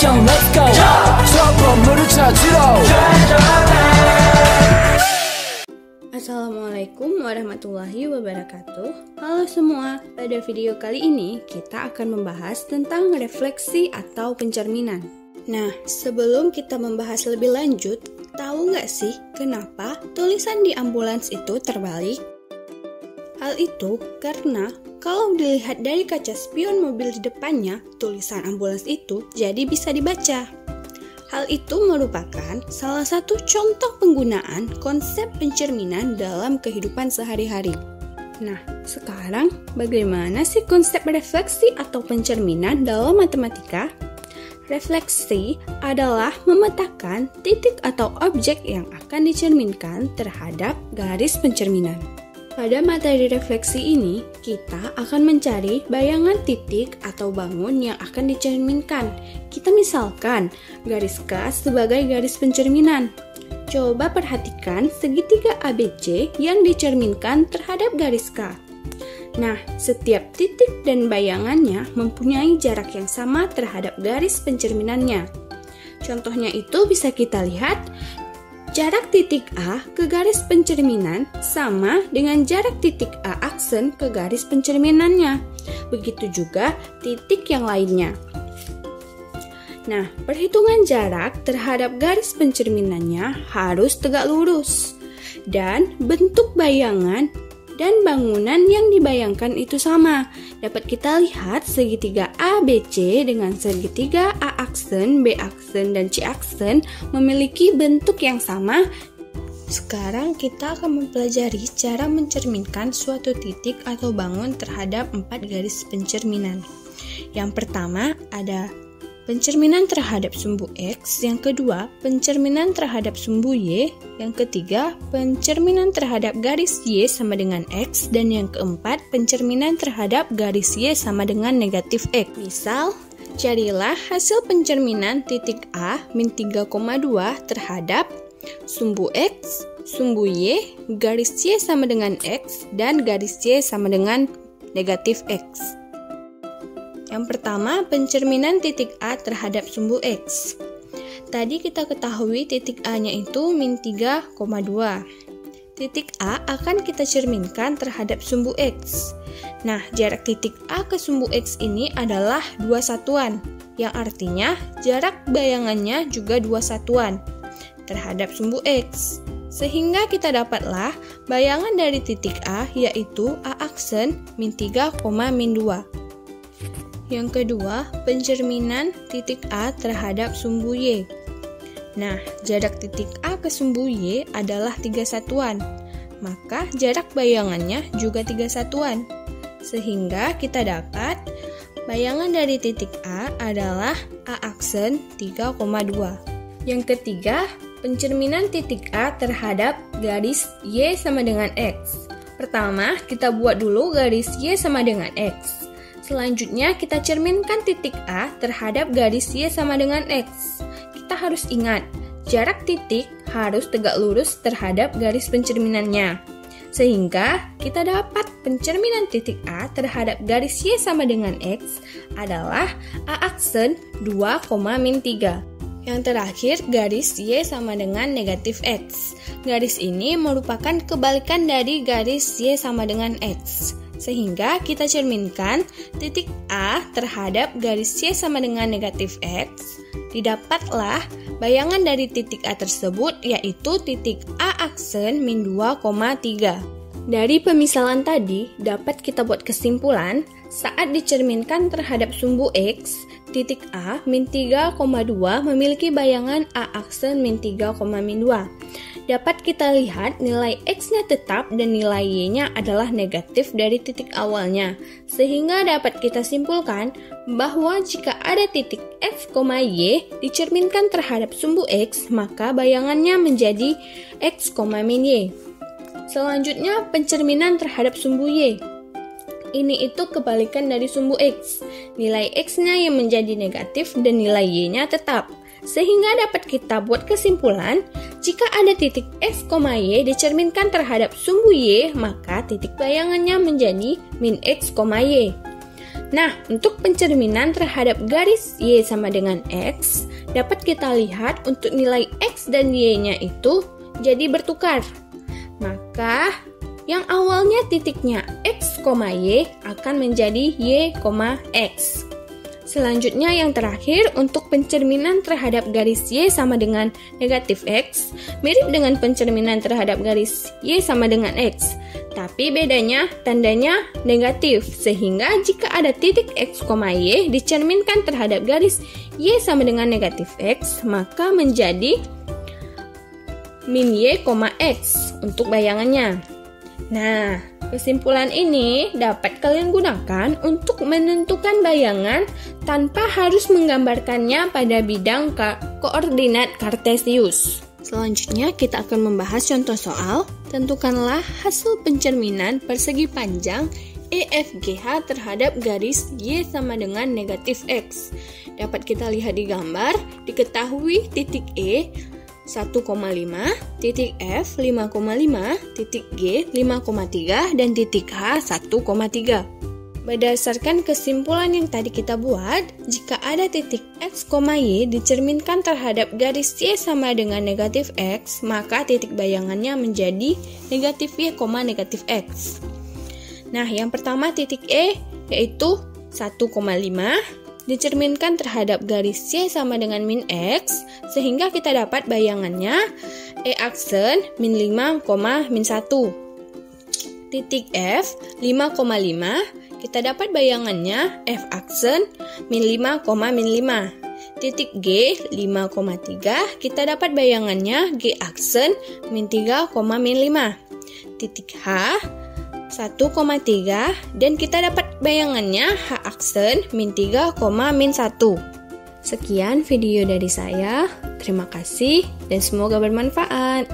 미션 let's go 저 건물을 찾으러 Assalamualaikum warahmatullahi wabarakatuh. Halo semua, pada video kali ini kita akan membahas tentang refleksi atau pencerminan. Nah, sebelum kita membahas lebih lanjut, tahu nggak sih kenapa tulisan di ambulans itu terbalik? Hal itu karena kalau dilihat dari kaca spion mobil di depannya, tulisan ambulans itu jadi bisa dibaca. Hal itu merupakan salah satu contoh penggunaan konsep pencerminan dalam kehidupan sehari-hari. Nah, sekarang bagaimana sih konsep refleksi atau pencerminan dalam matematika? Refleksi adalah memetakan titik atau objek yang akan dicerminkan terhadap garis pencerminan. Pada materi refleksi ini, kita akan mencari bayangan titik atau bangun yang akan dicerminkan. Kita misalkan garis K sebagai garis pencerminan. Coba perhatikan segitiga ABC yang dicerminkan terhadap garis K. Nah, setiap titik dan bayangannya mempunyai jarak yang sama terhadap garis pencerminannya. Contohnya itu bisa kita lihat. Jarak titik A ke garis pencerminan sama dengan jarak titik A aksen ke garis pencerminannya. Begitu juga titik yang lainnya. Nah, perhitungan jarak terhadap garis pencerminannya harus tegak lurus. Dan bentuk bayangan dan bangunan yang dibayangkan itu sama. Dapat kita lihat segitiga ABC dengan segitiga A aksen, B aksen, dan C aksen memiliki bentuk yang sama. Sekarang kita akan mempelajari cara mencerminkan suatu titik atau bangun terhadap 4 garis pencerminan. Yang pertama ada pencerminan terhadap sumbu X, yang kedua pencerminan terhadap sumbu Y, yang ketiga pencerminan terhadap garis Y sama dengan X, dan yang keempat pencerminan terhadap garis Y sama dengan negatif X. Misal, carilah hasil pencerminan titik A min 3,2 terhadap sumbu X, sumbu Y, garis Y sama dengan X, dan garis Y sama dengan negatif X. Yang pertama, pencerminan titik A terhadap sumbu X. Tadi kita ketahui titik A-nya itu min 3,2. Titik A akan kita cerminkan terhadap sumbu X. Nah, jarak titik A ke sumbu X ini adalah 2 satuan, yang artinya jarak bayangannya juga 2 satuan terhadap sumbu X. Sehingga kita dapatlah bayangan dari titik A yaitu A aksen min 3, min 2. Yang kedua, pencerminan titik A terhadap sumbu Y. Nah, jarak titik A ke sumbu Y adalah 3 satuan, maka jarak bayangannya juga 3 satuan. Sehingga kita dapat bayangan dari titik A adalah A aksen 3,2. Yang ketiga, pencerminan titik A terhadap garis Y sama dengan X. Pertama, kita buat dulu garis Y sama dengan X. Selanjutnya, kita cerminkan titik A terhadap garis Y sama dengan X. Kita harus ingat, jarak titik harus tegak lurus terhadap garis pencerminannya. Sehingga, kita dapat pencerminan titik A terhadap garis Y sama dengan X adalah A aksen 2, min 3. Yang terakhir, garis Y sama dengan negatif X. Garis ini merupakan kebalikan dari garis Y sama dengan X. Sehingga kita cerminkan titik A terhadap garis Y sama dengan negatif X. Didapatlah bayangan dari titik A tersebut yaitu titik A aksen min 2,3. Dari pemisalan tadi dapat kita buat kesimpulan saat dicerminkan terhadap sumbu X, titik A min 3,2 memiliki bayangan A aksen min 3, min 2. Dapat kita lihat nilai X-nya tetap dan nilai Y-nya adalah negatif dari titik awalnya. Sehingga dapat kita simpulkan bahwa jika ada titik X, Y dicerminkan terhadap sumbu X, maka bayangannya menjadi X, min Y. Selanjutnya, pencerminan terhadap sumbu Y. Ini itu kebalikan dari sumbu X. Nilai X-nya yang menjadi negatif dan nilai Y-nya tetap. Sehingga dapat kita buat kesimpulan, jika ada titik X, Y dicerminkan terhadap sumbu Y, maka titik bayangannya menjadi min X, Y. Nah, untuk pencerminan terhadap garis Y sama dengan X, dapat kita lihat untuk nilai X dan Y-nya itu jadi bertukar. Maka, yang awalnya titiknya X, Y akan menjadi Y, X. Selanjutnya yang terakhir untuk pencerminan terhadap garis Y sama dengan negatif X, mirip dengan pencerminan terhadap garis Y sama dengan X. Tapi bedanya tandanya negatif, sehingga jika ada titik X, Y dicerminkan terhadap garis Y sama dengan negatif X, maka menjadi min Y, X untuk bayangannya. Nah, kesimpulan ini dapat kalian gunakan untuk menentukan bayangan tanpa harus menggambarkannya pada bidang koordinat kartesius. Selanjutnya kita akan membahas contoh soal. Tentukanlah hasil pencerminan persegi panjang EFGH terhadap garis Y sama dengan negatif X. Dapat kita lihat di gambar, diketahui titik E 1,5, titik F 5,5, titik G 5,3, dan titik H 1,3. Berdasarkan kesimpulan yang tadi kita buat, jika ada titik X, Y dicerminkan terhadap garis Y sama dengan negatif X, maka titik bayangannya menjadi negatif Y, negatif X. Nah, yang pertama titik E yaitu 1,5 dicerminkan terhadap garis Y sama dengan min X, sehingga kita dapat bayangannya E aksen min 5, min 1. Titik F 5,5, kita dapat bayangannya F aksen min 5, min 5. Titik G 5,3, kita dapat bayangannya G aksen min 3, min 5. Titik H 1,3, dan kita dapat bayangannya H aksen min 3, min 1. Sekian video dari saya. Terima kasih dan semoga bermanfaat.